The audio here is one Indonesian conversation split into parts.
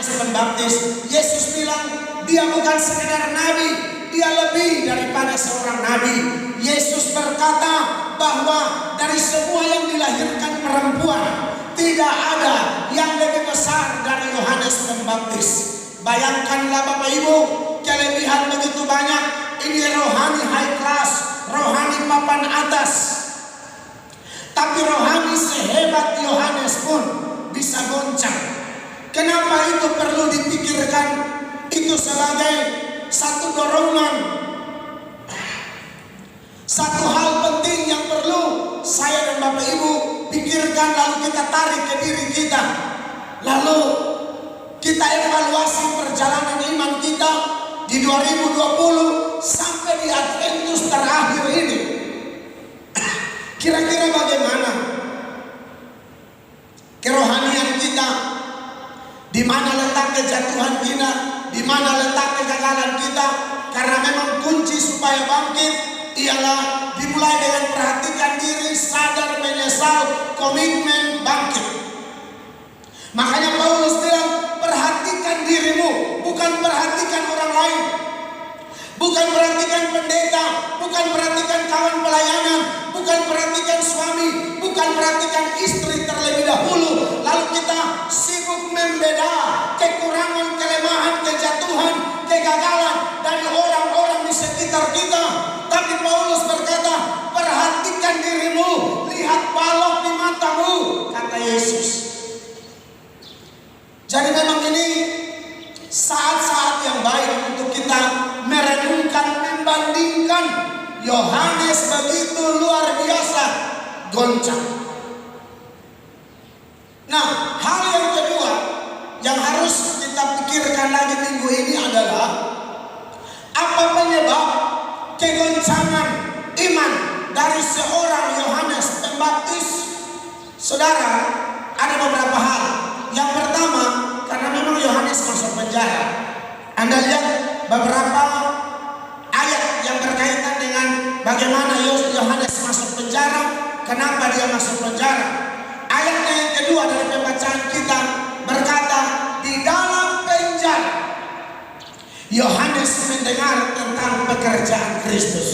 Pembaptis. Yesus bilang dia bukan sekedar nabi, dia lebih daripada seorang nabi. Yesus berkata bahwa dari semua yang dilahirkan perempuan tidak ada yang lebih besar dari Yohanes Pembaptis. Bayangkanlah Bapak Ibu, kelebihan begitu banyak. Ini rohani high class, rohani papan atas. Tapi rohani sehebat Yohanes pun bisa goncang. Kenapa itu perlu dipikirkan? Itu sebagai satu dorongan, satu hal penting yang perlu saya dan Bapak Ibu pikirkan, lalu kita tarik ke diri kita. Lalu kita evaluasi perjalanan iman kita di 2020 sampai di Adventus terakhir ini. Kira-kira bagaimana kerohanian kita? Di mana letak kejatuhan kita? Di mana letak kegagalan kita? Karena memang kunci supaya bangkit ialah dimulai dengan perhatikan diri, sadar, menyesal, komitmen, bangkit. Makanya Paulus bilang, perhatikan dirimu, bukan perhatikan orang lain. Bukan perhatikan pendeta, bukan perhatikan kawan pelayanan, bukan perhatikan suami, bukan perhatikan istri terlebih dahulu. Lalu kita sibuk membeda kekurangan, kelemahan, kejatuhan, kegagalan dari orang-orang di sekitar kita. Tapi Paulus berkata, perhatikan dirimu, lihat balok di matamu, kata Yesus. Jadi memang ini saat-saat yang baik untuk kita merenungkan, membandingkan. Yohanes begitu luar biasa goncang. Nah, hal yang kedua yang harus kita pikirkan lagi minggu ini adalah apa penyebab kegoncangan iman dari seorang Yohanes Pembaptis. Saudara, ada beberapa hal. Yang pertama, karena memang Yohanes masuk penjara. Anda lihat beberapa ayat yang berkaitan dengan bagaimana Yohanes masuk penjara, kenapa dia masuk penjara. Ayatnya yang kedua dari pembacaan kita berkata, di dalam penjara Yohanes mendengar tentang pekerjaan Kristus.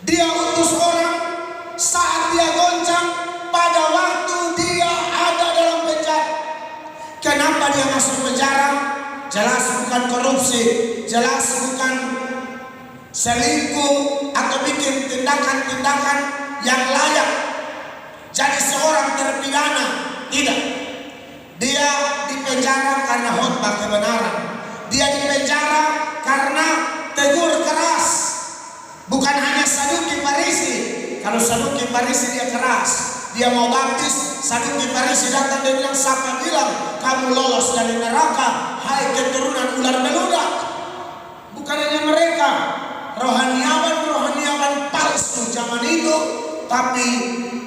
Dia utus orang saat dia goncang, pada waktu dia ada dalam penjara. Kenapa dia masuk penjara? Jelas bukan korupsi, jelas bukan selingkuh atau bikin tindakan-tindakan yang layak jadi seorang terpidana. Tidak. Dia dipenjara karena khotbah kebenaran. Dia dipenjara karena tegur keras. Bukan hanya Saduki Farisi. Kalau Saduki Farisi dia keras, dia mau baptis. Saduki Farisi datang, dia bilang, siapa bilang kamu lolos dari neraka, hai keturunan ular beludak. Bukan hanya mereka, rohaniawan palsu zaman itu, tapi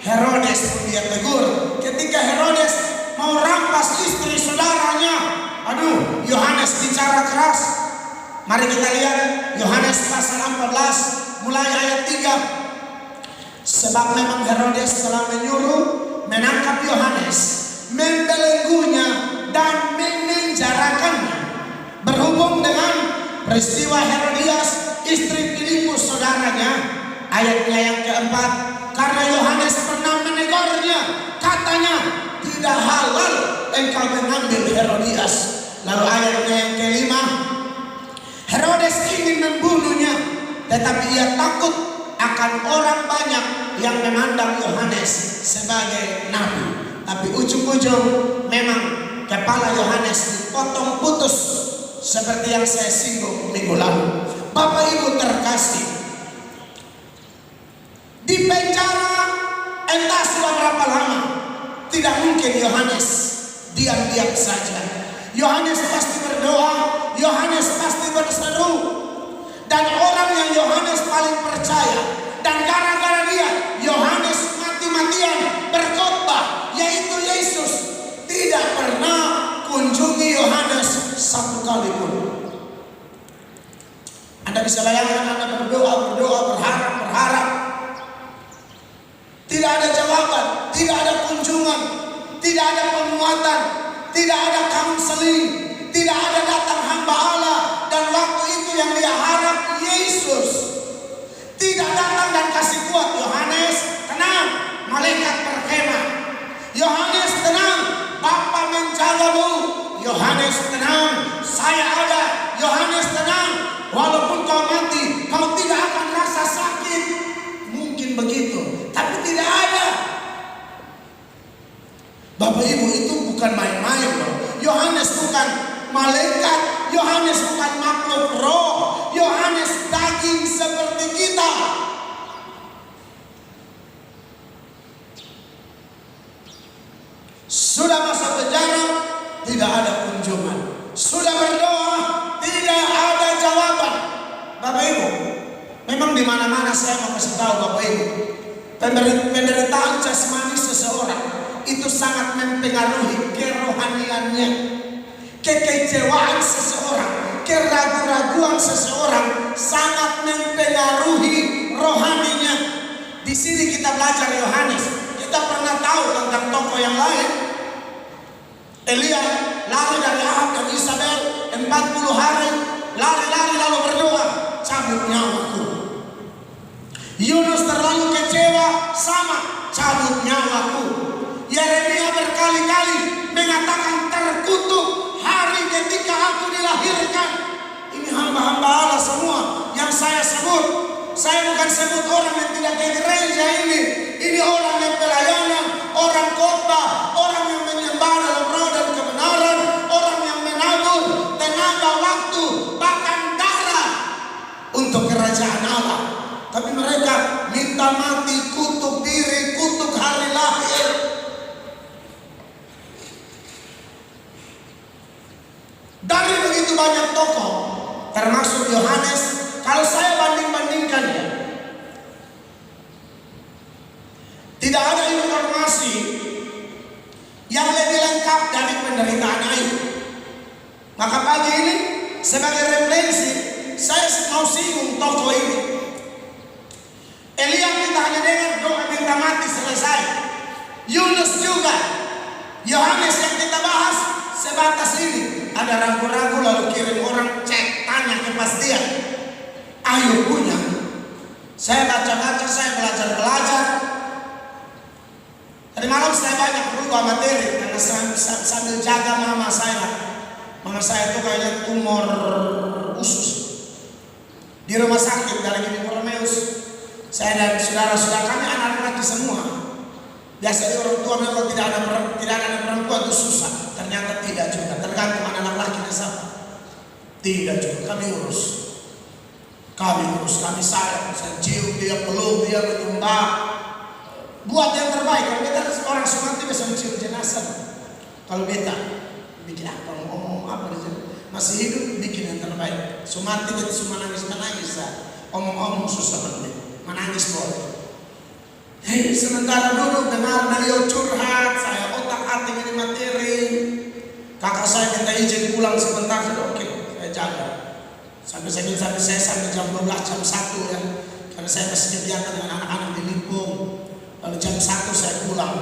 Herodes pun dia tegur. Ketika Herodes mau rampas istri saudaranya, aduh, Yohanes bicara keras. Mari kita lihat Yohanes pasal 14 mulai ayat 3. Sebab memang Herodes telah menyuruh menangkap Yohanes, membelenggunya dan memenjarakannya berhubung dengan peristiwa Herodias istri Filipus saudaranya. Ayatnya yang keempat, karena Yohanes pernah menegurnya, katanya tidak halal engkau mengambil Herodias. Lalu ayatnya yang kelima, Herodes ingin membunuhnya, tetapi ia takut akan orang banyak yang memandang Yohanes sebagai nabi. Tapi ujung-ujung memang kepala Yohanes dipotong putus seperti yang saya singgung minggu lalu. Bapak Ibu terkasih, di penjara entah sudah berapa lama, tidak mungkin Yohanes diam-diam saja. Yohanes pasti berdoa, Yohanes pasti berseru. Dan orang yang Yohanes paling percaya, dan gara-gara dia Yohanes mati-matian berkhotbah, yaitu Yesus, tidak pernah kunjungi Yohanes satu kali pun. Anda bisa bayangkan, Anda berdoa, berharap, tidak ada jawaban, tidak ada kunjungan, tidak ada penguatan, tidak ada counseling, dia harap Yesus tidak datang dan kasih kuat. Yohanes, tenang, malaikat berkemah. Yohanes, tenang, Bapa menjagamu. Yohanes, tenang, saya ada. Yohanes, tenang, walaupun kau mati, kau tidak akan rasa sakit. Mungkin begitu, tapi tidak ada. Bapak Ibu, itu bukan main-main loh. Yohanes bukan malaikat, Yohanes bukan makhluk roh, Yohanes daging seperti kita. Sudah masuk penjara, tidak ada kunjungan. Sudah berdoa, tidak ada jawaban. Bapak Ibu, memang di mana-mana saya mau kasih tahu Bapak Ibu, penderitaan jasmani seseorang itu sangat mempengaruhi kerohaniannya. Kekecewaan seseorang, keraguan-raguan seseorang sangat mempengaruhi rohaninya. Di sini kita belajar Yohanes. Kita pernah tahu tentang tokoh yang lain. Elia lari dari Ahab dan Isabel 40 hari, lari-lari lalu berdoa, cabut nyawaku. Yunus terlalu kecewa, sama, cabut nyawaku. Yeremia berkali-kali mengatakan terkutuk hari ketika aku dilahirkan. Ini hamba-hamba Allah semua yang saya sebut. Saya bukan sebut orang yang tidak ke gereja ini. Ini orang yang pelayanan, orang khotbah, orang yang menyembah dalam roh dan kebenaran, orang yang menabur tenaga, waktu, bahkan darah untuk kerajaan Allah. Tapi mereka minta mati, kutuk diri, kutuk hari lahir. Dari begitu banyak tokoh, termasuk Yohanes, kalau saya banding-bandingkan ya, tidak ada informasi yang lebih lengkap dari penderitaan Ayub. Maka pagi ini sebagai refleksi, saya mau singgung tokoh ini. Elia kita hanya dengar doa minta mati selesai. Yunus juga. Yohanes yang kita bahas sebatas ini. Ada ragu-ragu lalu kirim orang cek tanya kepastian. Ayub punya. Saya baca-baca, saya belajar-belajar. Tadi malam saya banyak berubah materi karena sambil jaga mama saya. Mama saya itu kayaknya tumor usus di rumah sakit dari Gini Romeus. Saya dan saudara-saudara kami anak laki semua. Biasanya orang tua memang tidak ada perempuan itu susah. Ternyata tidak juga. Tergantung anak laki ke siapa. Tidak juga. Kami urus. Kami sayang. Saya cium dia, peluk dia, menyembah. Buat yang terbaik. Kalau kita orang Sumatera bisa mencium jenazah. Kalau kita bikin apa, ngomong apa masih hidup, bikin yang terbaik. Sumatera itu cuma menangis. Omong-omong susah banget. Menangis boleh. Hei, sementara duduk dengar beliau curhat, saya otak-atik ini materi. Kakak saya minta izin pulang sebentar, oke, saya jaga. Sampai saya jam 12, jam 1 ya. Karena saya masih kegiatan dengan anak-anak di Limpung. Lalu jam 1 saya pulang.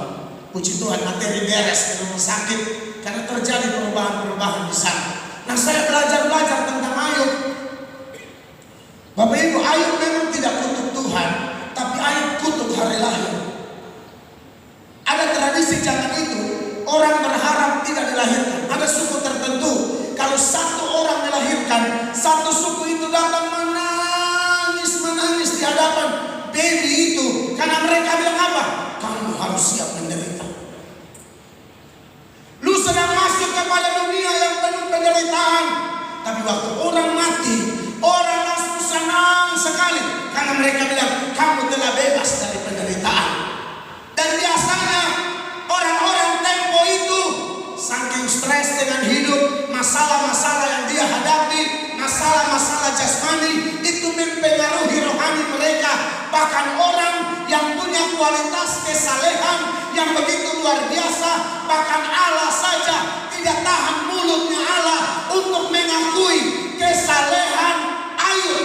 Puji Tuhan materi beres di rumah sakit karena terjadi perubahan-perubahan di sana. Nah, saya belajar tentang Ayub. Bapak Ibu, Ayub memang tidak kutuk Tuhan, tapi Ayub kutuk hari lahir. Ada tradisi zaman itu, orang berharap tidak dilahirkan. Ada suku tertentu, kalau satu orang dilahirkan, satu suku itu datang menangis di hadapan baby itu. Karena mereka bilang apa? Kamu harus siap menderita. Lu sedang masuk kepada dunia yang penuh penderitaan. Tapi waktu orang mati, orang langsung senang sekali. Karena mereka bilang, kamu telah bebas dari penderitaan. Dan biasanya orang-orang tempo itu saking stres dengan hidup, masalah-masalah yang dia hadapi, masalah-masalah jasmani itu mempengaruhi rohani mereka. Bahkan orang yang punya kualitas kesalehan yang begitu luar biasa, bahkan Allah saja tidak tahan mulutnya Allah untuk mengakui kesalehan Ayub.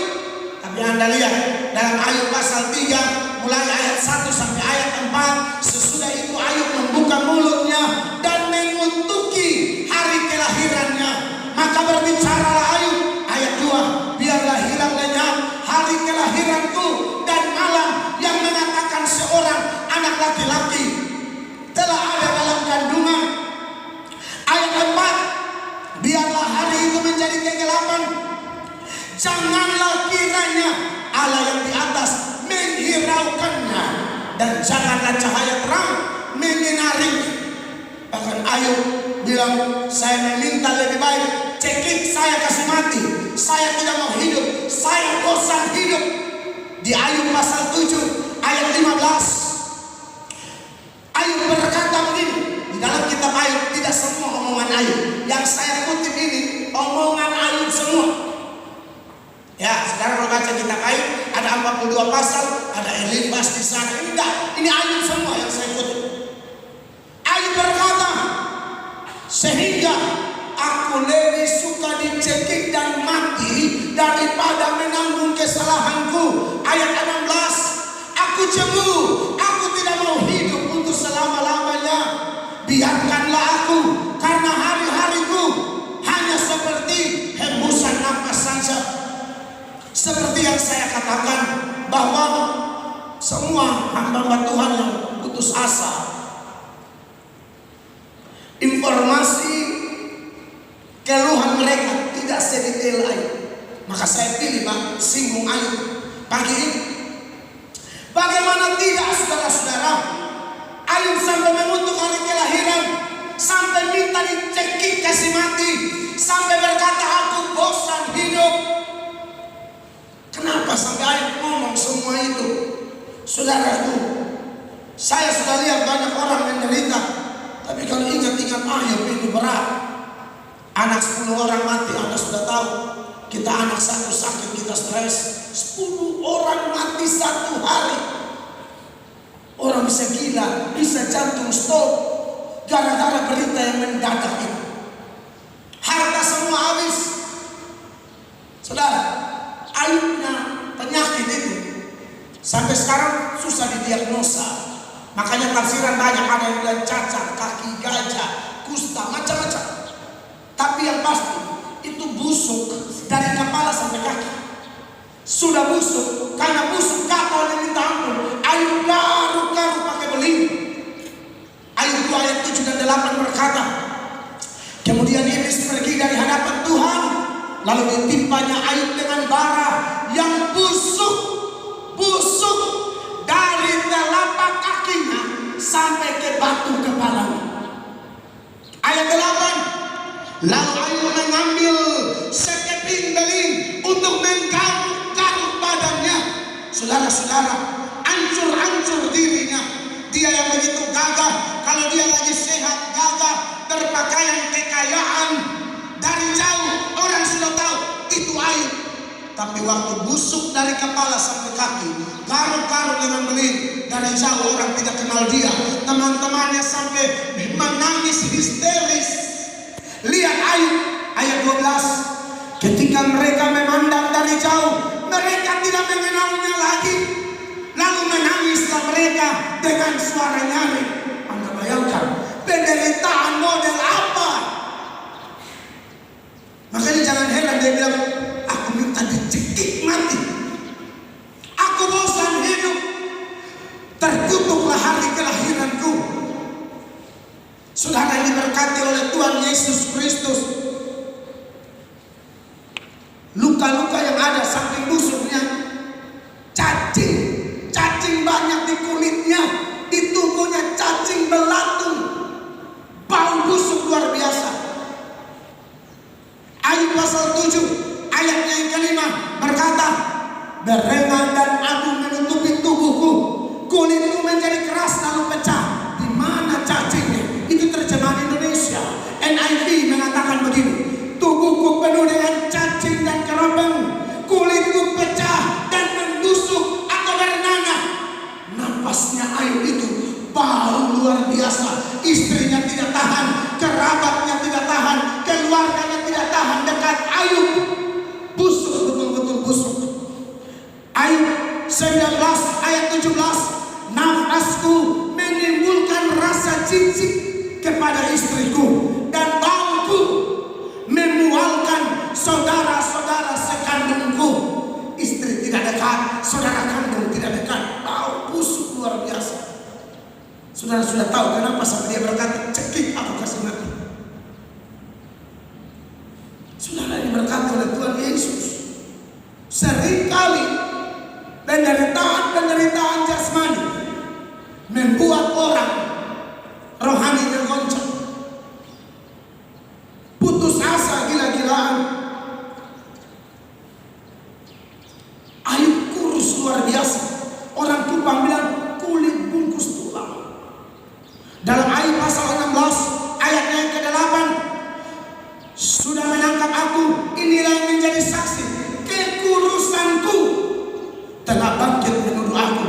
Tapi Anda lihat dalam Ayub pasal 3 mulai ayat 1 sampai ayat 4, sesudah itu Ayub membuka mulutnya dan mengutuki hari kelahirannya. Maka berbicaralah Ayub, ayat 2, biarlah Janganlah kiranya Allah yang di atas menghiraukannya, dan janganlah cahaya terang menyinarinya. Bahkan Ayub bilang, saya meminta lebih baik cekik saya kasih mati, saya tidak mau hidup, saya bosan hidup. Di Ayub pasal 7 ayat 15, Ayub berkata begini. Di dalam kitab Ayub tidak semua omongan Ayub, yang saya kutip ini omongan Ayub semua. Ya, sekarang kalau baca kitab Ayub ada 42 pasal, ada Elifas di sana. Enggak, ini Ayub semua yang saya kutip. Ayub berkata, sehingga aku lebih suka dicekik dan mati daripada menanggung kesalahanku. Ayat 16, aku cemburu, aku tidak mau hidup untuk selama-lamanya. Biarkanlah aku, karena hari-hariku hanya seperti hembusan nafas saja. Seperti yang saya katakan, bahwa semua hamba Tuhan yang putus asa, informasi keluhan mereka tidak sedetail Ayub. Maka saya pilih singgung Ayub pagi ini. Bagaimana tidak, saudara-saudara, Ayub sampai mengutuk hari kelahiran, sampai minta dicekik kasih mati, sampai berkata aku bosan hidup. Kenapa sampai Ayub ngomong semua itu? Saudaraku, saya sudah lihat banyak orang menderita, tapi kalau ingat-ingat Ayub itu berat. Anak 10 orang mati, Anda sudah tahu. Kita anak satu sakit, kita stres. 10 orang mati satu hari. Orang bisa gila, bisa jantung stop, gara-gara berita yang mendadak itu. Harta semua habis. Saudara, Ayubnya penyakit itu sampai sekarang susah didiagnosa. Makanya tafsiran banyak, ada yang bilang cacat, kaki gajah, kusta, macam-macam. Tapi yang pasti itu busuk dari kepala sampai kaki. Sudah busuk, karena busuk kata oleh minta ampun. Ayub garuk-garuk pakai beling. Ayub 2 ayat 7 dan 8 berkata, kemudian iblis pergi dari hadapan Tuhan, lalu ditimpanya Ayub dengan bara yang busuk dari telapak kakinya sampai ke batu kepalanya. Ayat 8, lalu Ayub mengambil sekeping beling untuk menggaruk badannya. Saudara-saudara, hancur dirinya. Dia yang begitu gagah, kalau dia lagi sehat gagah, berpakaian kekayaan, dari jauh orang sudah tahu itu Ayub. Tapi waktu busuk dari kepala sampai kaki, garuk-garuk dengan beling, dari jauh orang tidak kenal dia. Teman-temannya sampai menangis histeris. Lihat Ayub ayat 12, ketika mereka memandang dari jauh, mereka tidak mengenalnya lagi. Lalu menangislah mereka dengan suara nyaring. Anda bayangkan penderitaan model apa? Makanya jangan heran dia bilang, aku minta dicekik mati, aku bosan hidup, terkutuklah hari kelahiranku. Saudara yang diberkati oleh Tuhan Yesus Kristus, luka-luka yang ada saking busuknya, cacing banyak di kulitnya, di tubuhnya cacing belatung, bau busuk luar biasa. Ayub pasal 7 ayatnya yang kelima berkata, berenang dan abu menutupi tubuhku, kulitku menjadi keras lalu pecah. Di mana cacingnya? Itu terjemahan Indonesia. NIV mengatakan begini, tubuhku penuh dengan cacing dan keropeng, kulitku pecah dan membusuk atau bernanah. Napasnya Ayub itu bau luar biasa. Istrinya tidak tahan, kerabatnya tidak tahan, keluarganya tidak tahan dekat Ayub. Busuk, betul-betul busuk. Ayub 19 ayat 17, nafasku menimbulkan rasa jijik kepada istriku, dan bauku memualkan saudara-saudara sekandungku. Istri tidak dekat, saudara kandung tidak dekat, bau busuk luar biasa. Saudara sudah tahu kenapa sampai dia berkata, cekik aku kasih mati. Saudara diberkati oleh Tuhan Yesus. Seringkali penderitaan jasmani membuat orang rohaninya goncang, putus asa gila-gilaan. Ayub kurus luar biasa. Orang Kupang bilang kulit bungkus tulang. Dalam Ayub pasal 16 ayatnya yang ke-8, sudah menangkap aku, inilah yang menjadi saksi, kekurusanku telah bangkit menuduh aku.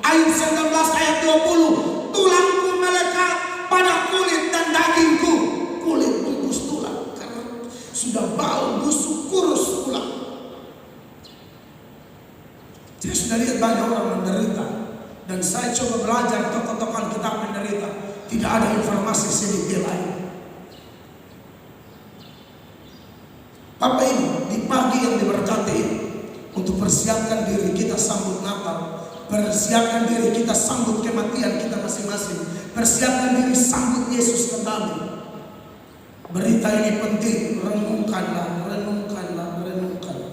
Ayub 19 ayat 20, tulangku melekat pada kulit dan dagingku. Kulit bungkus tulang karena sudah bau busuk kurus tulang. Saya sudah lihat banyak orang menderita, dan saya coba belajar tokoh-tokoh kita menderita. Tidak ada informasi sedikit lain. Bapak Ibu, di pagi yang diberkati ini, untuk persiapkan diri kita sambut Natal, persiapkan diri kita sambut kematian kita masing-masing, persiapkan diri sambut Yesus kembali. Berita ini penting, renungkanlah, renungkanlah, renungkanlah.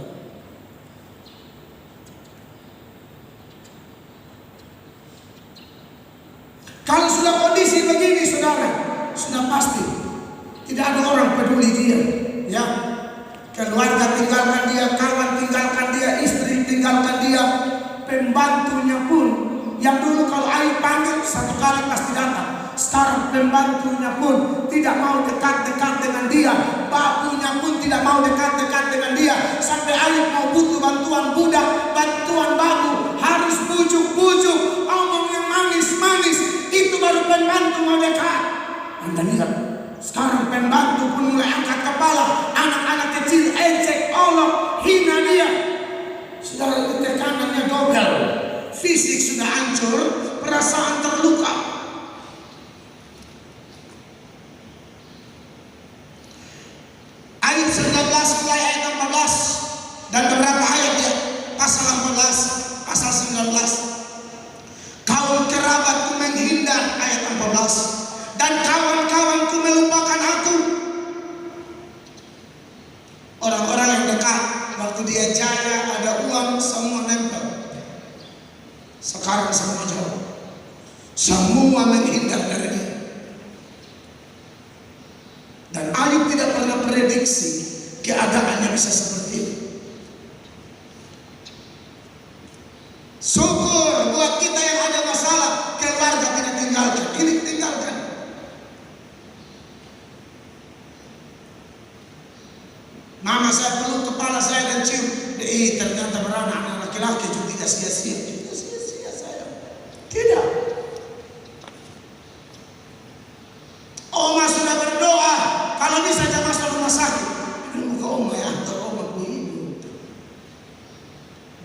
Kalau sudah kondisi begini, saudara, sudah pasti tidak ada orang peduli dia, ya. Keluarga tinggalkan dia, kawan tinggalkan dia, istri tinggalkan dia, pembantunya pun yang dulu kalau Ayub panggil satu kali pasti datang, sekarang pembantunya pun tidak mau dekat-dekat dengan dia, babunya pun tidak mau dekat-dekat dengan dia. Sampai Ayub mau butuh bantuan budak, bantuan babu, harus bujuk-bujuk, omong yang manis-manis, itu baru pembantu mau dekat. Anda lihat, sekarang pembantu pun mulai angkat kepala, anak-anak kecil ejek, olok, hina dia. Sudah tekanannya double, fisik sudah hancur, perasaan terluka. Ayat 19 mulai ayat 14 dan beberapa ayat ya, pasal 14, pasal 19. Kaum kerabatku menghindar, ayat 14, dan kawan-kawanku melupakan aku. Orang-orang yang dekat waktu dia jaya, ada uang, semua nempel. Sekarang semua jauh, semua menghindar dari dia. Dan Ayub tidak pernah prediksi keadaannya bisa seperti itu. Syukur buat kita yang ada masalah, keluarga tidak tinggalkan, ini tinggalkan. Mama saya peluk kepala saya dan cium, ternyata beranak anak laki-laki, itu tidak sia-sia, tidak sia-sia saya. Tidak. Oma sudah berdoa, kalau bisa jangan masuk rumah sakit. Muka oma ya, antar oma ku hidup.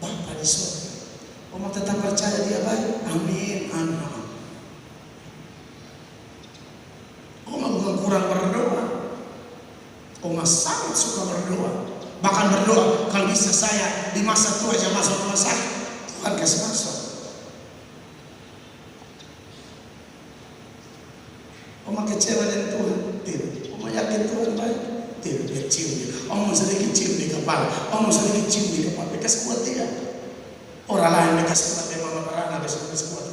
Bapak di surga, oma tetap percaya dia baik. Amin, amin. Oma bukan kurang berdoa. Oma sangat suka berdoa. Bahkan berdoa, kalau bisa saya di masa tua aja masuk rumah sakit, Tuhan kasih masuk. Oma kecewa dengan Tuhan? Tidak. Oma yakin Tuhan baik? Tidak. Dia cium dia. Oma sedikit cium di kepala. Oma sedikit cium di kepala. Bekas kuat tidak? Orang lain bekas kuat, mama berana besok bekas kuat.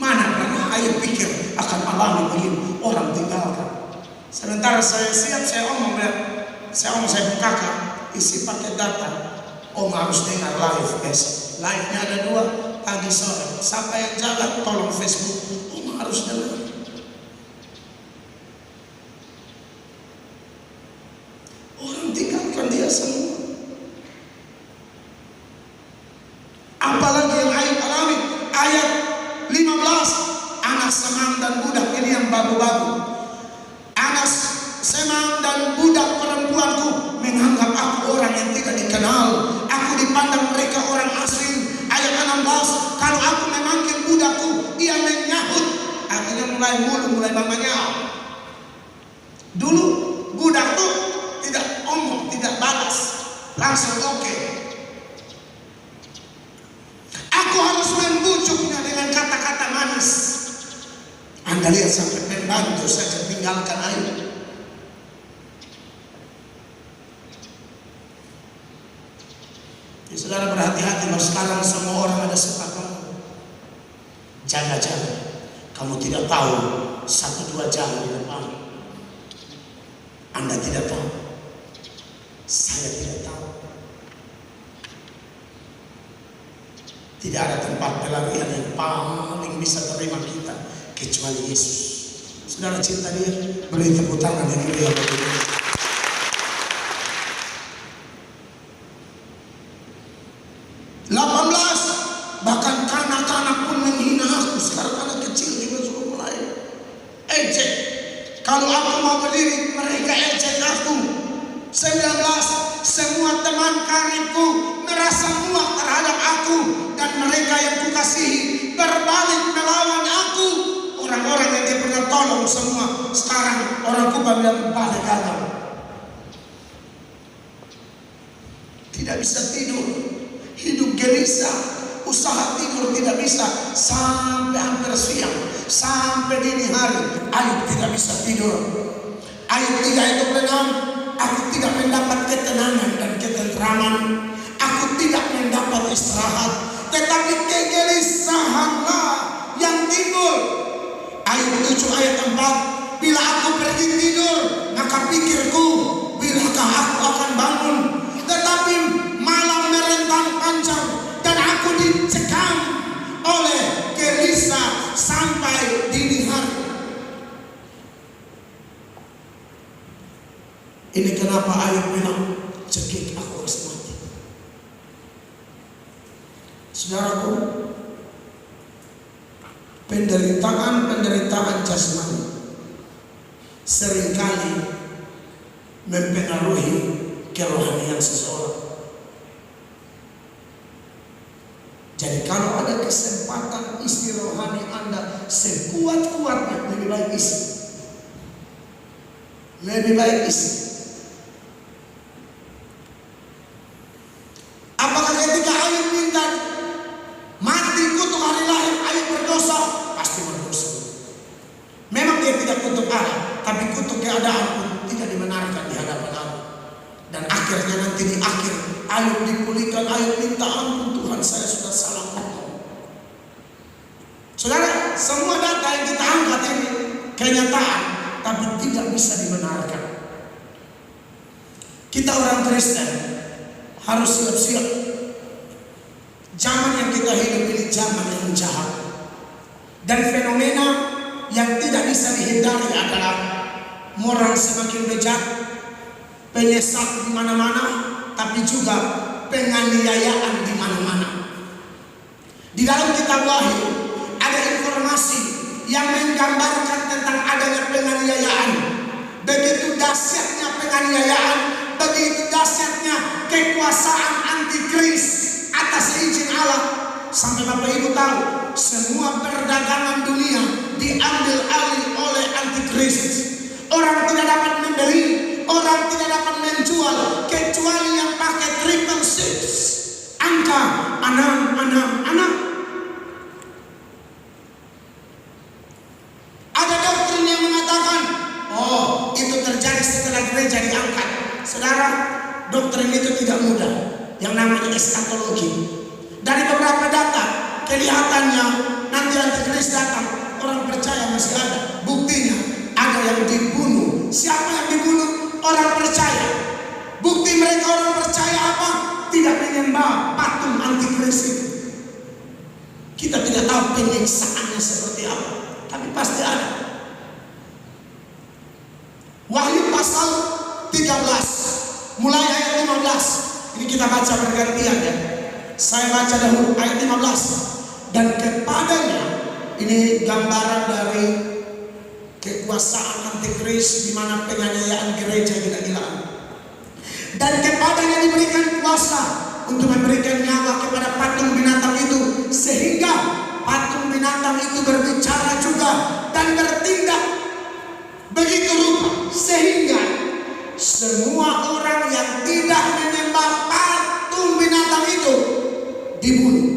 Mana pernah Ayub pikir akan alami begini, orang tinggalkan. Sementara saya siap, saya omong saya bukakan, isi paket data. Om harus dengar live besok. Live-nya ada 2, pagi sore. Siapa yang jalan tolong Facebook, Om harus dengar. Orang tinggalkan dia semua. Apalagi yang Ayub alami, ayat 15, anak semang dan budak, ini yang babu-babu. Anak semang dan budak perempuanku menganggap aku orang yang tidak dikenal. Aku dipandang mereka orang asing. Ayat 16, kalau aku memanggil budakku, ia menyahut. Artinya mulai menyahut. Dulu budak tuh tidak omong, tidak balas, langsung oke. Aku harus membujuknya dengan kata-kata manis. Anda lihat sampai pembantu saja tinggalkan Ayub. Jadi saudara berhati-hati, bahwa sekarang semua orang ada suka kamu. Jaga-jaga. Kamu tidak tahu 1-2 jam di depan. Anda tidak tahu. Saya tidak tahu. Tidak ada tempat pelarian yang paling bisa terima kita kecuali Yesus. Saudara cinta dia, beri tepuk tangan yang mulia bagi dia. 18, bahkan kanak-kanak pun menghina aku. Sekarang anak kecil juga sudah mulai ejek. Kalau aku mau berdiri, mereka ejek aku. 19, semua teman karibku merasa muak terhadap aku, dan mereka yang kukasihi berbalik melawan aku. Orang-orang yang dia pernah tolong semua sekarang orang Kuba bilang balik gagal. Tidak bisa tidur, hidup gelisah, usaha tidur tidak bisa sampai hampir siang, sampai dini hari. Ayub tidak bisa tidur. Ayub 3 itu bilang, aku tidak mendapat ketenangan dan ketenteraman, aku tidak mendapat istirahat, tetapi kegelisahanlah yang timbul. Ayub 7 ayat 4, bila aku pergi tidur, maka pikirku, bilakah aku akan bangun? Tetapi malam merentang panjang, dan aku dicekam oleh gelisah sampai dini hari. Ini kenapa Ayub bilang, cekik aku harus mati. Saudaraku, penderitaan jasmani seringkali mempengaruhi kerohanian seseorang. Jadi kalau ada kesempatan isi rohani Anda sekuat-kuatnya, lebih baik isi. Lebih baik isi. Apakah ketika Ayub minta mati kutuk hari lahir, Ayub berdosa? Pasti berdosa. Memang dia tidak kutuk Allah, tapi kutuk keadaan pun tidak dibenarkan di hadapan Allah. Dan akhirnya nanti di akhir Ayub dipulihkan, Ayub minta ampun, Tuhan saya sudah salah ngomong. Saudara, semua data yang kita angkat ini kenyataan, tapi tidak bisa dibenarkan. Kita orang Kristen harus siap-siap. Zaman yang kita hidup ini zaman yang jahat, dan fenomena yang tidak bisa dihindari adalah moral semakin bejat, penyesat di mana-mana, tapi juga penganiayaan di mana-mana. Di dalam kitab Wahyu ada informasi yang menggambarkan tentang adanya penganiayaan. Begitu dahsyatnya penganiayaan, begitu dahsyatnya kekuasaan antikris atas izin Allah, sampai Bapak Ibu tahu semua perdagangan dunia diambil alih oleh antikris. Orang tidak dapat membeli, orang tidak dapat menjual kecuali yang pakai 666, angka 666. Ada doktrin yang mengatakan, oh itu terjadi setelah gereja diangkat. Saudara, doktrin itu tidak mudah, yang namanya eskatologi. Dari beberapa data kelihatannya nanti antikris datang, orang percaya masih ada. Buktinya ada yang dibunuh. Siapa yang dibunuh? Orang percaya. Bukti mereka orang percaya apa? Tidak menyembah patung antikris itu. Kita tidak tahu penyiksaannya seperti apa, tapi pasti ada. Wahyu pasal 13 mulai ayat 15. Ini kita baca bergantian ya. Saya baca dahulu ayat 15. Dan kepadanya, ini gambaran dari kekuasaan antikris, di mana penganiayaan gereja gila-gilaan. Dan kepadanya diberikan kuasa untuk memberikan nyawa kepada patung binatang itu, sehingga patung binatang itu berbicara juga dan bertindak begitu rupa, sehingga semua orang yang tidak menyembah patung binatang itu dibunuh.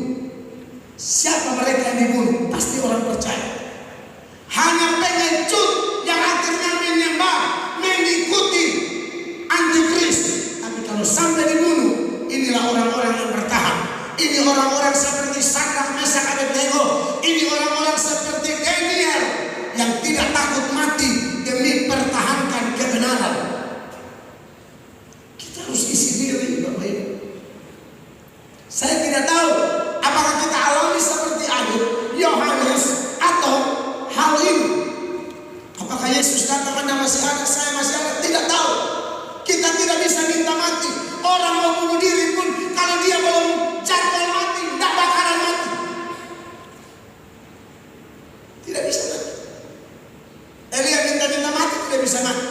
Siapa mereka yang dibunuh? Pasti orang percaya. Hanya pengecut yang akhirnya menyembah, mengikuti antikris. Tapi kalau sampai dibunuh, inilah orang-orang yang bertanya, Yesus kata, Anda masih ada, saya masih ada. Tidak tahu. Kita tidak bisa minta mati. Orang mau bunuh diri pun kalau dia belum jadwal mati, tidak bakalan mati. Tidak bisa mati. Elia minta mati, tidak bisa mati.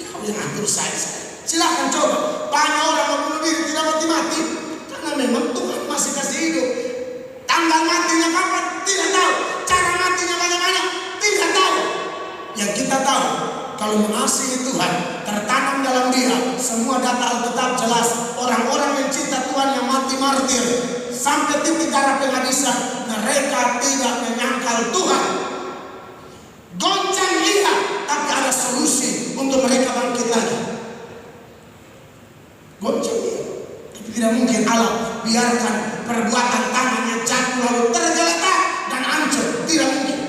Kau yang atur saya. Silahkan coba. Banyak orang mau bunuh diri tidak mati-mati. Karena memang Tuhan masih kasih hidup. Tanggal matinya kapan? Tidak tahu. Cara matinya bagaimana? Tidak tahu. Yang kita tahu, kalau mengasihi Tuhan, tertanam dalam dia semua data Alkitab jelas. Orang-orang yang cinta Tuhan yang mati martir sampai titik darah penghabisan, mereka tidak menyangkal Tuhan. Goncang iya, tapi ada solusi untuk mereka bangkit lagi. Goncang iya, tapi tidak mungkin Allah biarkan perbuatan tangannya jatuh lalu tergeletak dan hancur. Tidak mungkin.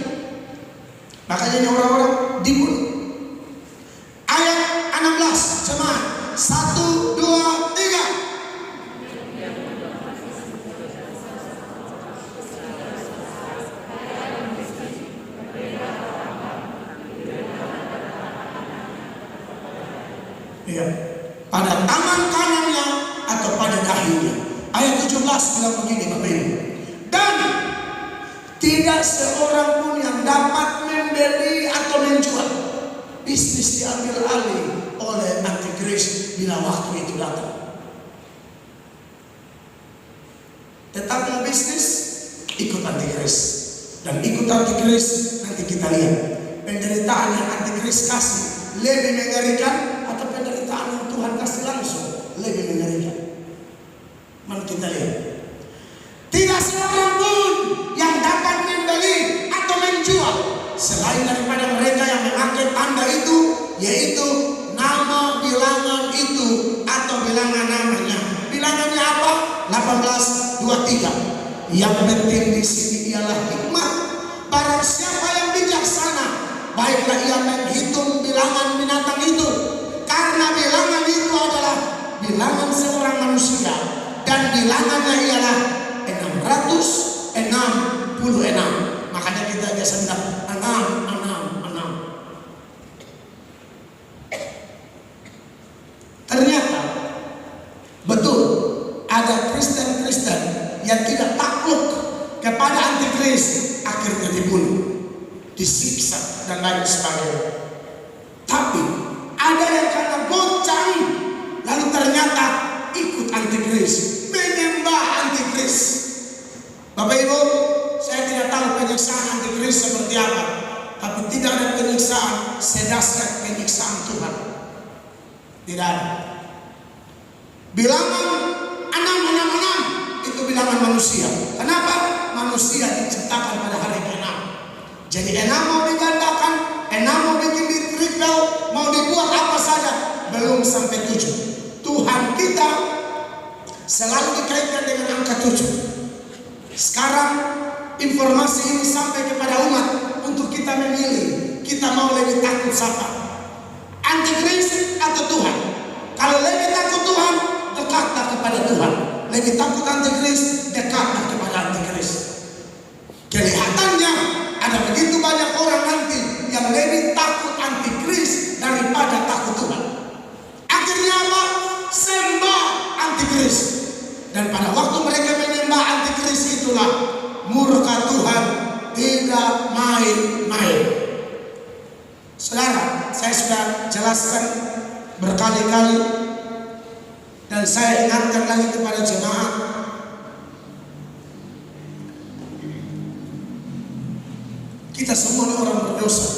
Makanya orang-orang dibunuh. Ayat 16 jemaat 1, 2, 3. Ya, pada tangan kanannya atau pada dahinya. Ayat 17 bilang begini Bapak Ibu. Dan tidak seorang pun yang dapat membeli atau menjual. Bisnis diambil alih oleh antikris bila waktu itu datang. Tetap mau bisnis, ikut antikris. Dan ikut antikris nanti kita lihat. Penderitaan yang antikris kasih lebih mengerikan atau penderitaan yang Tuhan kasih langsung lebih mengerikan. Mari kita lihat. Tidak seorang pun yang dapat membeli atau menjual selain daripada mereka yang memakai tanda itu, yaitu nama bilangan itu atau bilangan namanya. Bilangannya apa? 18:23. Yang penting di sini ialah hikmah. Barang siapa yang bijaksana, baiklah ia menghitung bilangan binatang itu, karena bilangan itu adalah bilangan seorang manusia dan bilangannya ialah 666. Makanya kita biasa bilang 666. Ternyata betul ada Kristen-Kristen yang tidak takluk kepada antikris, akhirnya dibunuh, disiksa dan lain sebagainya. Tapi ada yang karena goncang lalu ternyata ikut antikris, menyembah antikris. Bapak Ibu, saya tidak tahu penyiksaan antikris seperti apa, tapi tidak ada penyiksaan sedasar penyiksaan Tuhan. Tidak ada. Bilangan 666 itu bilangan manusia. Kenapa? Manusia diciptakan pada hari ke-6. Jadi 6 mau digandakan, 6 mau bikin di triple, mau dibuat apa saja, belum sampai 7. Tuhan kita selalu dikaitkan dengan angka 7. Sekarang informasi ini sampai kepada umat untuk kita memilih. Kita mau lebih takut siapa? Antikris atau Tuhan? Kalau lebih takut Tuhan, dekatlah kepada Tuhan. Lebih takut antikris, dekatlah kepada antikris. Kelihatannya ada begitu banyak orang nanti yang lebih takut antikris daripada takut Tuhan. Akhirnya apa? Sembah antikris. Dan pada waktu mereka menyembah antikris itulah murka Tuhan tidak main-main. Saudara, saya sudah jelaskan berkali-kali dan saya ingatkan lagi kepada jemaat. Kita semua ini orang berdosa,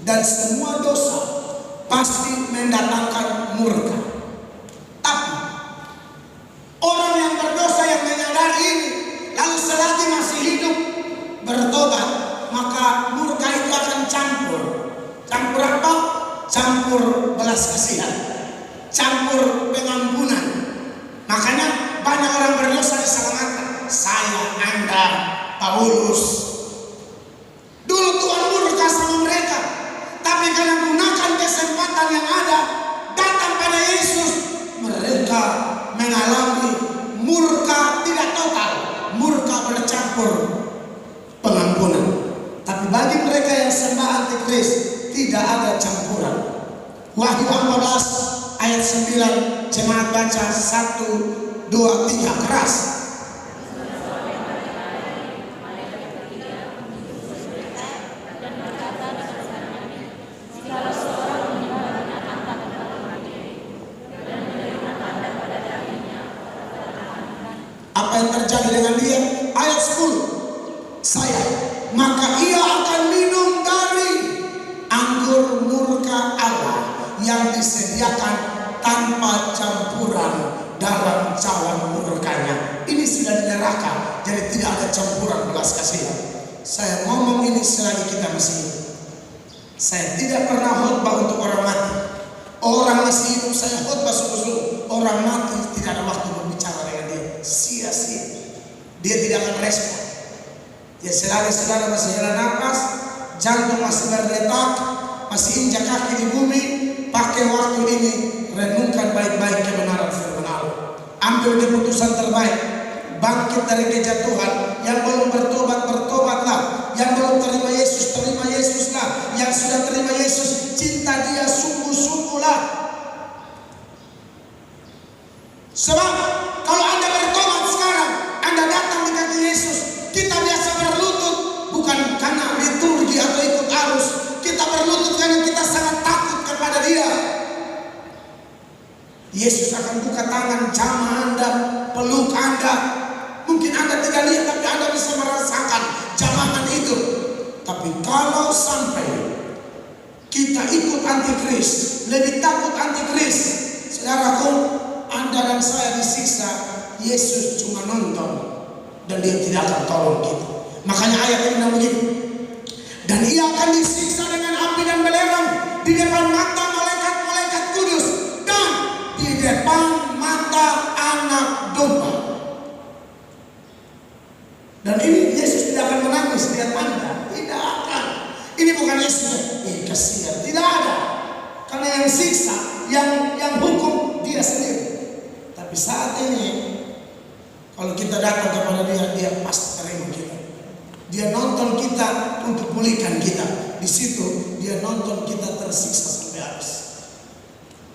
dan semua dosa pasti mendatangkan murka. Tapi orang yang berdosa yang menyadari ini, lalu selagi masih hidup bertobat, maka murka itu akan campur. Campur apa? Campur belas kasihan, campur pengampunan. Makanya banyak orang berdosa diselamatkan. Saya, Anda, Paulus. Dulu Tuhan murka sama mereka, tapi karena gunakan kesempatan yang ada, datang pada Yesus, mereka mengalami murka tidak total, murka bercampur pengampunan. Tapi bagi mereka yang sembah antikris, tidak ada campuran. Wahyu 14 ayat 9, jemaat baca 1, 2, 3 keras. Apa yang terjadi dengan dia? Ayat 10, maka ia akan minum dari anggur murka Allah yang disediakan tanpa campuran dalam cawan murkanya. Ini sudah di neraka, jadi tidak ada campuran belas kasihan. Saya ngomong ini selagi kita masih hidup. Saya tidak pernah khotbah untuk orang mati. Orang masih hidup saya khotbah sungguh-sungguh. Orang mati tidak ada waktu berbicara dengan dia, sia-sia. Dia tidak akan respon. Ya selagi saudara masih hela nafas, jantung masih berdetak, masih injak kaki di bumi, pakai waktu ini renungkan baik-baik kebenaran firman Allah. Ambil keputusan terbaik, bangkit dari kejatuhan. Yang belum bertobat, bertobatlah. Yang belum terima Yesuslah. Yang sudah terima Yesus, cinta dia sungguh-sungguhlah. Sebab kalau Anda bertobat sekarang, Anda datang di kaki Yesus. Kita biasa berlutut bukan karena liturgi atau ikut arus. Kita berlutut karena kita sangat takut kepada dia. Yesus akan buka tangan, jamah Anda, peluk Anda. Mungkin Anda tidak lihat, tapi Anda bisa merasakan jamahan itu. Tapi kalau sampai kita ikut antikris, lebih takut antikris, saudaraku, Anda dan saya disiksa. Yesus cuma nonton dan dia tidak akan tolong kita. Makanya ayat ini bilang begini, dan ia akan disiksa dengan api dan belerang di depan mata malaikat-malaikat kudus dan di depan mata anak domba. Dan ini Yesus tidak akan menangis lihat Anda, tidak akan. Ini bukan Yesus kasihan, tidak ada. Karena yang siksa, yang hukum dia sendiri. Tapi saat ini kalau kita datang kepada dia, dia pasti terima kita. Dia nonton kita untuk pulihkan kita. Di situ dia nonton kita tersiksa sampai habis.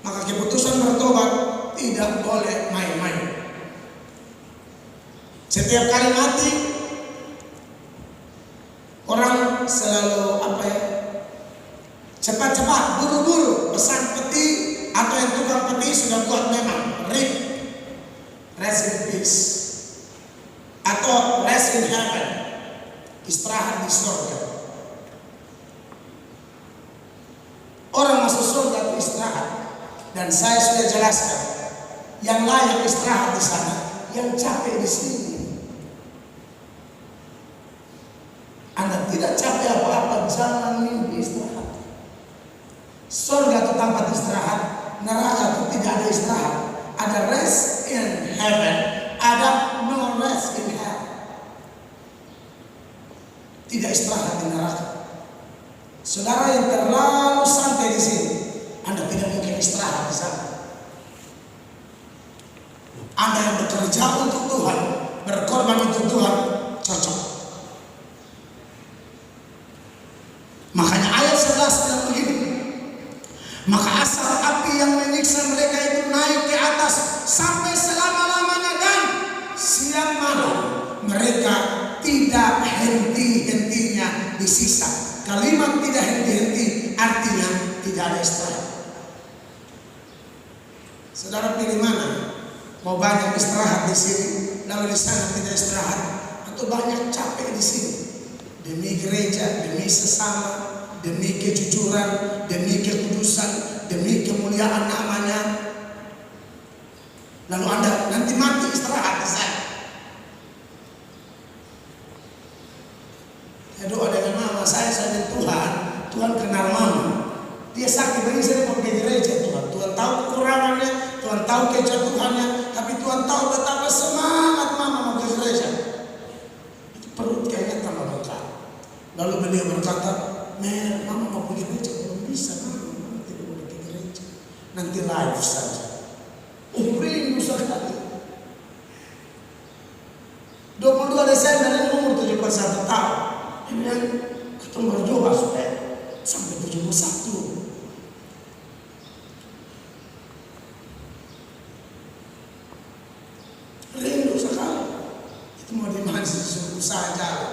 Maka keputusan bertobat tidak boleh main-main. Setiap kali mati, orang selalu cepat-cepat, buru-buru pesan peti, atau yang tukang peti sudah buat memang RIP, rest in peace, atau rest in heaven, istirahat di surga. Orang masuk surga itu istirahat, dan saya sudah jelaskan, yang layak istirahat di sana, yang capek di sini. Anda tidak capek apa-apa, jangan mimpi istirahat. Surga itu tempat istirahat, neraka itu tidak ada istirahat. Ada rest in heaven, ada no rest in hell. Tidak istirahat di neraka. Saudara yang terlalu santai di sini, Anda tidak mungkin istirahat di sana. Anda yang bekerja untuk Tuhan, berkorban untuk Tuhan, cocok. Makanya ayat 11 bilang begini, maka asap api yang menyiksa mereka itu naik ke atas sampai selama-lamanya, dan siang malam mereka tidak henti-hentinya disiksa. Kalimat tidak henti-henti artinya tidak ada istirahat. Saudara pilih mana? Mau banyak istirahat di sini, lalu di sana tidak istirahat, atau banyak capek di sini demi gereja, demi sesama, demi kejujuran, demi kekudusan, demi kemuliaan namanya. Lalu Anda nanti mati istirahat di sana. Ya doa dengan mama saya dan Tuhan. Tuhan kenal mama. Dia sakit lagi, saya mau ke gereja. Tuhan tahu kekurangannya, Tuhan tahu kejatuhannya, tapi Tuhan tahu betapa semangat mama mau ke gereja. Itu perut kayaknya tambah bengkak. Lalu beliau berkata, Mer, mama mau pergi gereja, belum bisa, mama tidak boleh ke gereja. Nanti live saja. Rindu sekali. 22 Desember ini umur 71 tahun. Ini ketemu berdoa supaya sampai 71. susah jalan.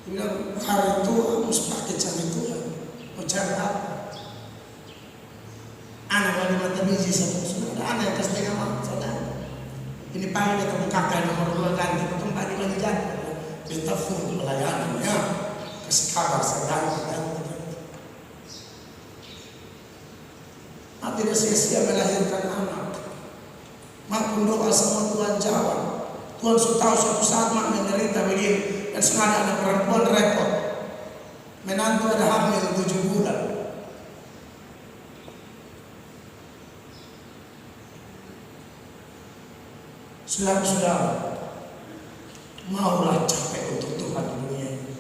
Dia bilang, hari itu harus pakai cari Tuhan. Mau cari apa? Anak wali mata biji sama saudara. Anak yang kasih dengan saudara. Ini panggil ketemu kakak nomor 2 ganti. Potong pagi lagi jalan. Dia telepon pelayanan ya. Kasih kabar saya ganti. Tidak sia-sia melahirkan anak. Mak pun doa sama Tuhan jawab. Tuhan sudah tahu suatu saat mak menderita begini. Dan sengaja anak perempuan repot. Menantu ada hamil 7 bulan. Saudara-saudara, maulah capek untuk Tuhan di dunia ini.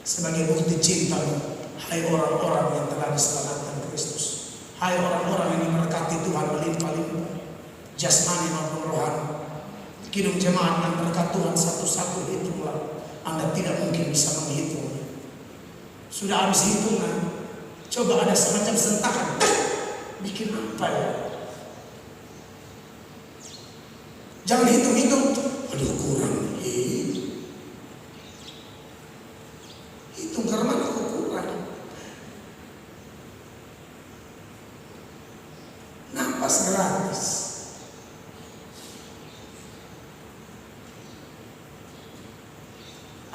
Sebagai bukti cintamu, hai orang-orang yang telah diselamatkan Kristus. Hai orang-orang yang diberkati Tuhan melimpah-limpah, jasmani maupun rohani. Kidung jemaat yang berkat Tuhan satu-satu hitunglah. Anda tidak mungkin bisa menghitung. Sudah habis hitungan, coba ada semacam sentakan. Bikin apa ya? Jangan hitung-hitung. Aduh kurang. Hitung karena aku kurang. Napas gratis.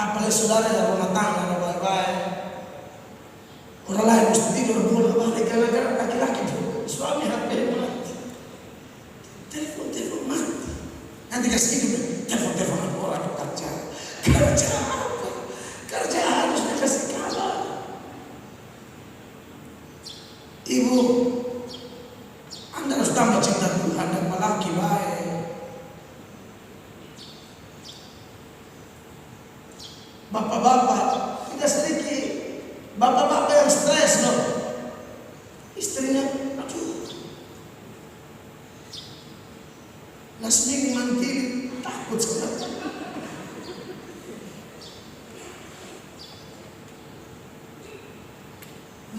Apalagi saudara yang rumah tangga ada baik-baik. Orang lain mesti tidur bolak-balik gara-gara laki-laki suami HP mati. Telepon mati. Nanti kasih hidup telepon orang kerja. Kerja apa? Kerja harus dikasih kabar. Ibu, Anda harus tambah cinta Tuhan dan laki baik. Bapak-bapak, tidak sedikit bapak-bapak yang stres loh. Istrinya, aduh, nasib mantili, takut sekali.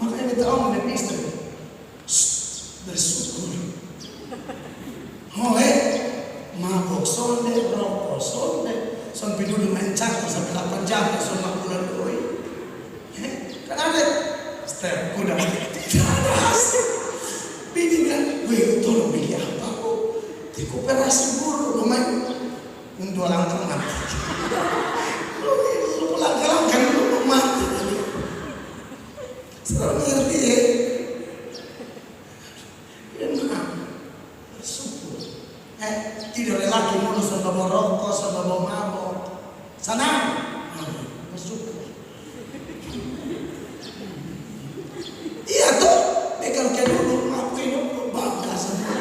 Makanya kita omong dari istri, bersyukur. Mabok sonde, rokok sonde, sampai dulu main catur sampai 8 jam, sama bulan doi. Kan ada step kuda tidak ada hasil. Bini bilang, weh tolong beli apa kok? Dikoperasi buru, lumayan untuk langkah mati. Lu langkah lu mati. Sekarang ngerti ya. Tidak lelaki mulus sama bawa rokok, sama bawa mabok. Senang, bersyukur. Iya tuh, kalau kayak dulu aku hidup bangga semua.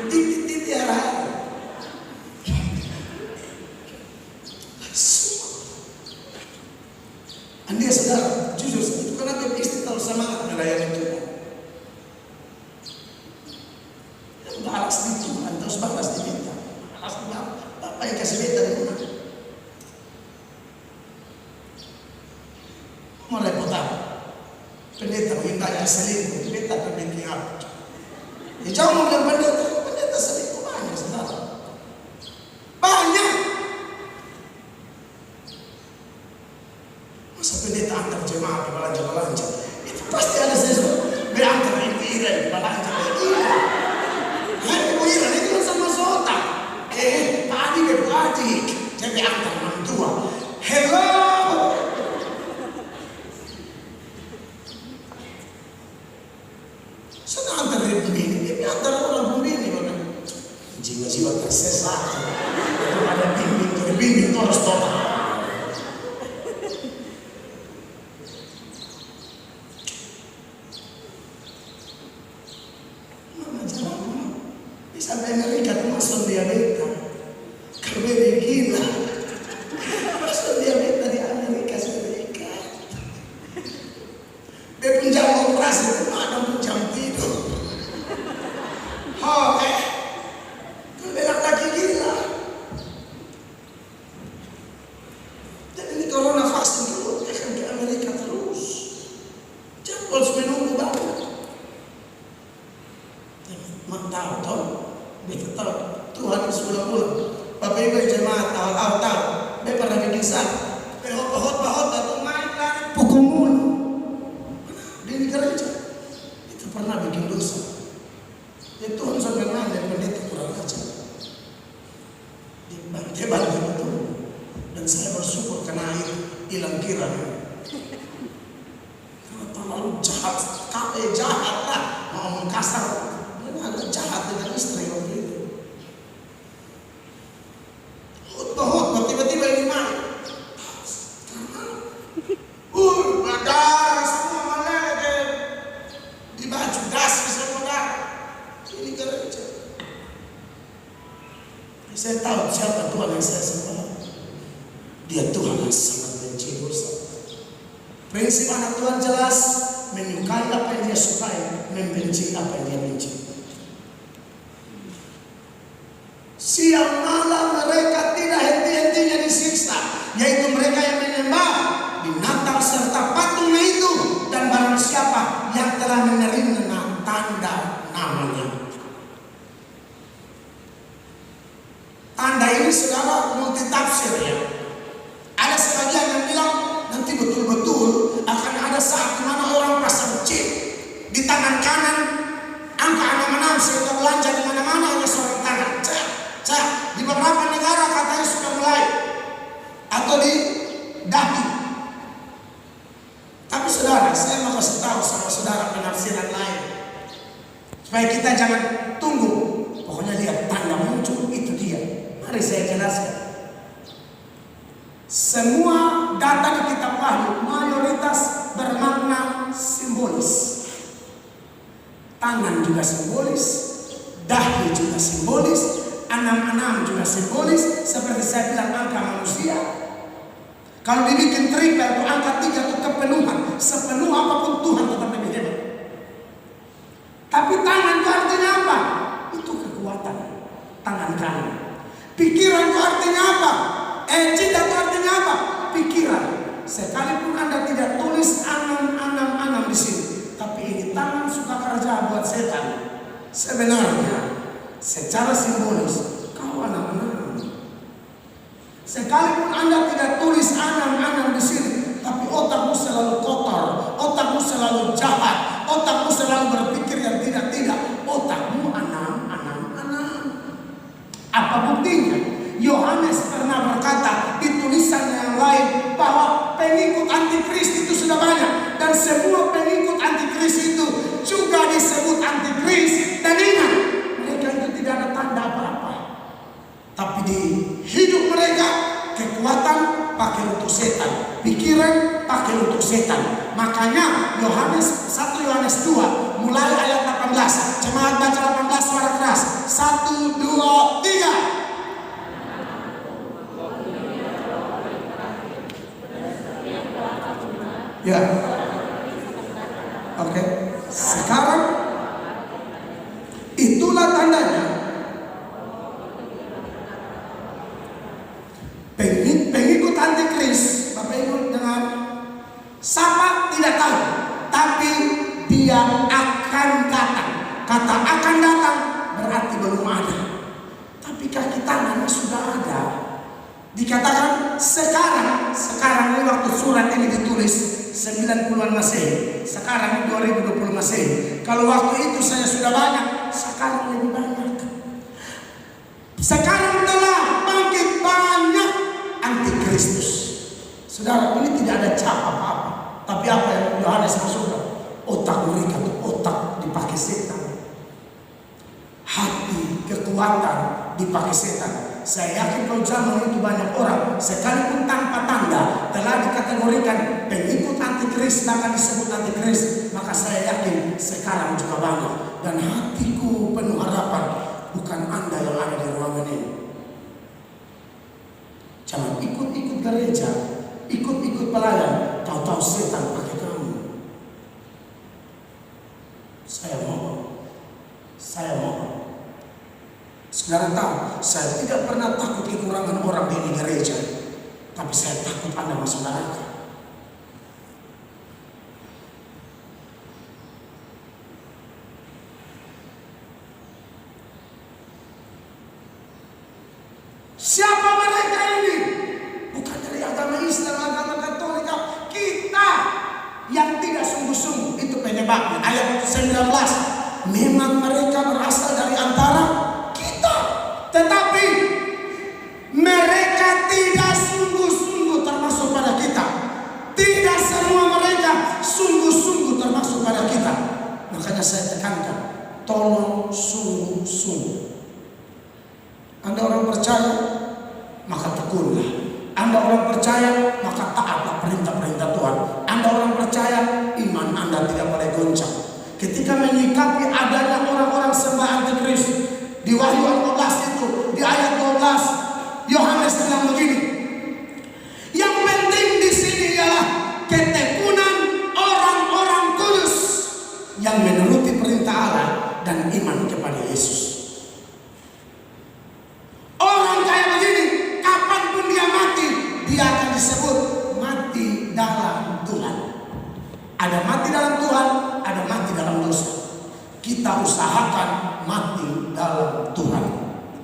Titi arah. Anda saudara, jujur itu kenapa istri terlalu semangat melayani Tuhan. Balas di Tuhan, terus balas diminta. Balas di Bapak yang kasih minta di rumah. Mau repot apa? Pendeta mintanya selingkuh, pendeta perbikin apa? Ya jangan mau bilang pendeta selingkuh banyak saudara. Banyak. Masa pendeta antar jemaah ke belanja-belanja? Itu pasti ada sesuatu. Berantar ibu Ira belanja ibu Ira. Ibu Ira itu kan sama Sota. Tadi Ibu Adik jadi antar orang tua. Hello. Sana antar ibu ini antar orang ini kan. Jiwa-jiwa tersesat. Itu ada bimbing terus total. Sampai Amerika tuh masuk diabetes. Kalau dia gila, masuk diabetes di Amerika Serikat. Dia pun jam operasi itu ada pun jam tidur. Kalau dia laki gila. Dan ini corona vaksin dulu, dia akan ke Amerika terus. Jangan harus menunggu banget. Tahu. Betul, Tuhan sudah pulang. Bapak Ibu jemaat awal-awal tahu. Dia pernah bikin misal pehot atau main lari pukul mulu di gereja itu pernah bikin dosa. Ya Tuhan sampai nanya pendeta kurang ajar. Dia bantu betul. Dan saya bersyukur karena hilang kira. Karena terlalu jahat lah, ngomong kasar. Dia agak jahat dengan istri waktu itu. Hot tiba-tiba ini main. Darah semua meleleh di baju dasi semua darah. Ini gereja. Saya tahu siapa Tuhan yang saya sembah. Dia Tuhan yang sangat benci dosa. Prinsip anak Tuhan jelas, menyukai apa yang dia sukai, membenci apa yang dia benci. Siang malam mereka tidak henti-hentinya disiksa, yaitu mereka yang menyembah binatang serta patungnya itu, dan barang siapa yang telah menerima tanda namanya. Tanda ini saudara multitafsir ya. Ada sebagian yang bilang nanti betul-betul akan ada saat di mana orang pasang chip di tangan kanan, angka 66 sehingga belanja di mana-mana hanya seorang tangan. Di beberapa negara katanya sudah mulai, atau di dahi. Tapi saudara, saya mau kasih tahu sama saudara penafsiran lain supaya kita jangan tunggu. Pokoknya lihat tanda muncul itu dia. Mari saya jelaskan. Semua data di kitab Wahyu mayoritas bermakna simbolis. Tangan juga simbolis, dahi juga simbolis, 66 juga simbolis. Seperti saya bilang angka manusia. Kalau dibikin triple itu angka 3 itu kepenuhan. Sepenuh apapun Tuhan tetap lebih hebat. Tapi tangan itu artinya apa? Itu kekuatan. Tangan kanan. Pikiran itu artinya apa? Cita itu artinya apa? Pikiran. Sekalipun Anda tidak tulis anam di sini, tapi ini tangan suka kerja buat setan. Sebenarnya, secara simbolis, kau anam. Sekalipun Anda tidak tulis anam di sini, tapi otakmu selalu kotor, otakmu selalu jahat, otakmu selalu berpikir yang tidak. Otakmu anam. Apa buktinya? Yohanes pernah berkata di tulisannya yang lain bahwa pengikut antikris itu sudah banyak, dan semua pengikut antikris itu juga disebut antikris. Dan ingat, mereka itu tidak ada tanda apa-apa, tapi di hidup mereka kekuatan pakai untuk setan, pikiran pakai untuk setan. Makanya 1 Yohanes 2 mulai ayat 18. Jemaat baca 18 suara keras. 1, 2, 3. Ya. Oke. Sekarang itulah tandanya. Pengikut antikris, Bapak Ibu dengar, siapa tidak tahu, tapi dia akan datang. Kata akan datang berarti belum ada, tapi kaki tangannya sudah ada. Dikatakan sekarang ini waktu surat ini ditulis 90-an Masehi, sekarang 2020 Masehi. Kalau waktu itu saya sudah banyak, sekarang lebih banyak. Sekarang telah bangkit banyak antikristus. Saudara, ini tidak ada cap apa-apa, tapi apa yang Yohanes maksudkan? Otak mereka itu otak dipakai setan, hati, kekuatan dipakai setan. Saya yakin kalau zaman itu banyak orang, sekalipun tanpa tanda, telah dikategorikan pengikut antikris, bahkan disebut antikris. Maka saya yakin sekarang juga banyak. Dan hatiku penuh harapan, bukan Anda yang ada di ruangan ini. Jangan ikut-ikut gereja, ikut-ikut pelayan, tahu-tahu setan pakai kamu. Saya mohon. Saudara tahu, saya tidak pernah takut kekurangan orang di gereja, tapi saya takut Anda masuk neraka. Siapa mereka ini? Bukan dari agama penyebabnya. Ayat 19, memang mereka berasal dari antara kita, tetapi mereka tidak sungguh-sungguh termasuk pada kita. Tidak semua mereka sungguh-sungguh termasuk pada kita. Makanya saya tekankan, tolong sungguh-sungguh. Anda orang percaya, maka tekunlah. Anda orang percaya, maka taatlah perintah-perintah Tuhan. Anda orang percaya, iman Anda tidak boleh goncang. Ketika menyikapi adanya orang-orang sembah antikristus, di Wahyu 14 itu, di ayat 12, Yohanes bilang begini, yang penting di sini ialah ketekunan orang-orang kudus yang menuruti perintah Allah dan iman kepada Yesus. Orang kayak begini, kapanpun dia mati, dia akan disebut mati dalam Tuhan. Ada mati dalam Tuhan, ada mati dalam dosa. Kita usahakan mati dalam Tuhan.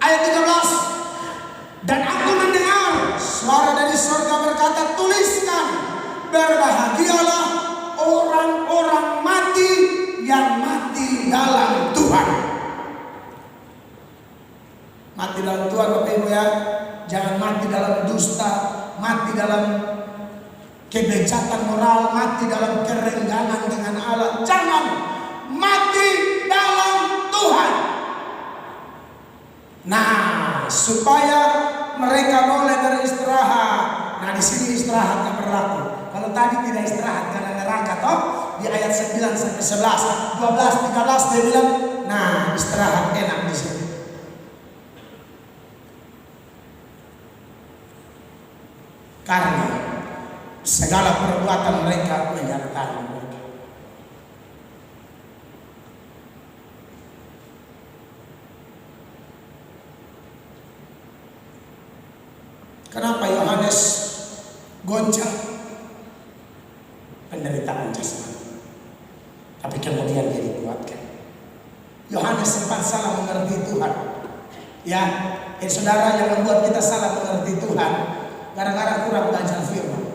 Ayat 13, dan aku mendengar suara dari surga berkata, tuliskan, berbahagialah orang-orang mati yang mati dalam Tuhan. Mati dalam Tuhan, Bapak Ibu ya. Jangan mati dalam dusta, mati dalam kebejatan moral, mati dalam kerenggangan dengan Allah. Jangan, mati dalam Tuhan. Nah, supaya mereka boleh beristirahat. Nah, di sini istirahat tak berlaku. Kalau tadi tidak istirahat karena neraka toh, di ayat 9 sampai 11, 12, 13 dia bilang, nah istirahat enak di sini. Karena segala perbuatan mereka menyertai mereka. Kenapa Yohanes goncang? Penderitaan jasmani. Tapi kemudian dia dikuatkan. Yohanes sempat salah mengerti Tuhan. Ya, saudara, yang membuat kita salah mengerti Tuhan gara-gara kurang belajar firman.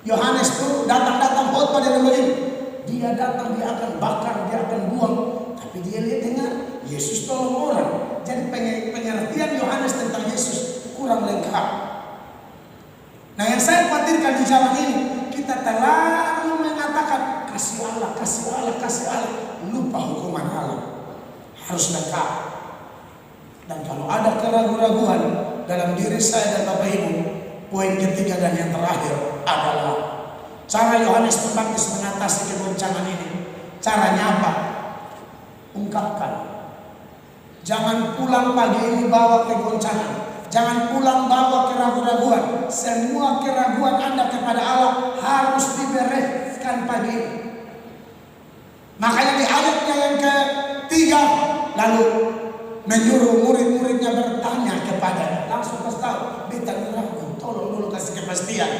Yohanes tuh datang khotbah dengan begini. Dia datang, dia akan bakar, dia akan buang. Tapi dia lihat dengar, Yesus tolong orang. Jadi pengertian Yohanes tentang Yesus kurang lengkap. Nah, yang saya khawatirkan di zaman ini, kita terlalu mengatakan kasih Allah, kasih Allah, kasih Allah, lupa hukuman Allah. Harus lengkap. Dan kalau ada keraguan-raguan dalam diri saya dan Bapak Ibu, poin ketiga dan yang terakhir adalah cara Yohanes Pembaptis mengatasi kegoncangan ini. Caranya apa? Ungkapkan. Jangan pulang pagi ini bawa kegoncangan. Jangan pulang bawa keraguan-raguan. Semua keraguan Anda kepada Allah harus dibereskan pagi ini. Makanya di ayatnya yang ketiga, lalu menyuruh murid-muridnya bertanya kepadanya. Langsung kasih tahu, beta ragu, tolong dulu kasih kepastian.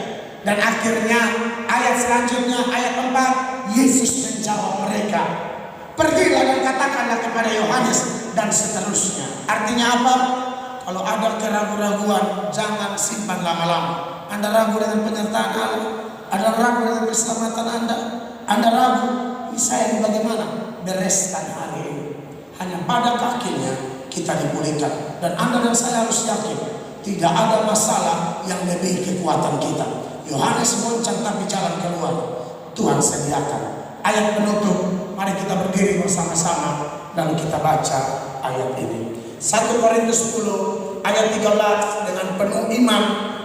Dan akhirnya ayat selanjutnya, ayat 4, Yesus menjawab mereka, pergilah dan katakanlah kepada Yohanes, dan seterusnya. Artinya apa? Kalau ada keraguan-raguan, jangan simpan lama-lama. Anda ragu dengan penyertaan Allah, Anda ragu dengan keselamatan Anda ragu, saya ini bagaimana? Bereskan hari ini. Hanya pada kakinya kita dipulihkan. Dan Anda dan saya harus yakin, tidak ada masalah yang lebih kekuatan kita. Yohanes goncang tapi jalan keluar Tuhan sediakan. Ayat penutup, mari kita berdiri bersama-sama lalu kita baca ayat ini. 1 Korintus 10 ayat 13, dengan penuh iman,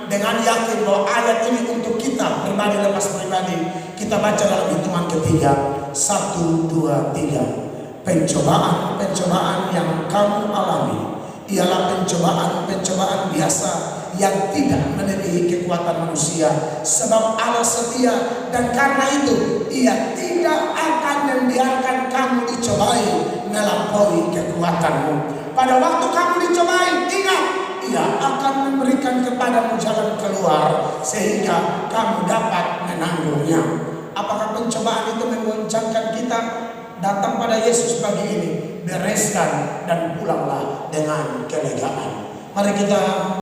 dengan yakin bahwa ayat ini untuk kita pribadi lepas pribadi. Kita baca dalam hitungan ketiga. 1, 2, 3. Pencobaan-pencobaan yang kamu alami ialah pencobaan-pencobaan biasa yang tidak melebihi kekuatan manusia. Sebab Allah setia, dan karena itu Ia tidak akan membiarkan kamu dicobai melampaui kekuatanmu. Pada waktu kamu dicobai, ingat, Ia akan memberikan kepadamu jalan keluar sehingga kamu dapat menanggungnya. Apakah pencobaan itu menggoncangkan kita? Datang pada Yesus pagi ini, bereskan dan pulanglah dengan kelegaan. Mari kita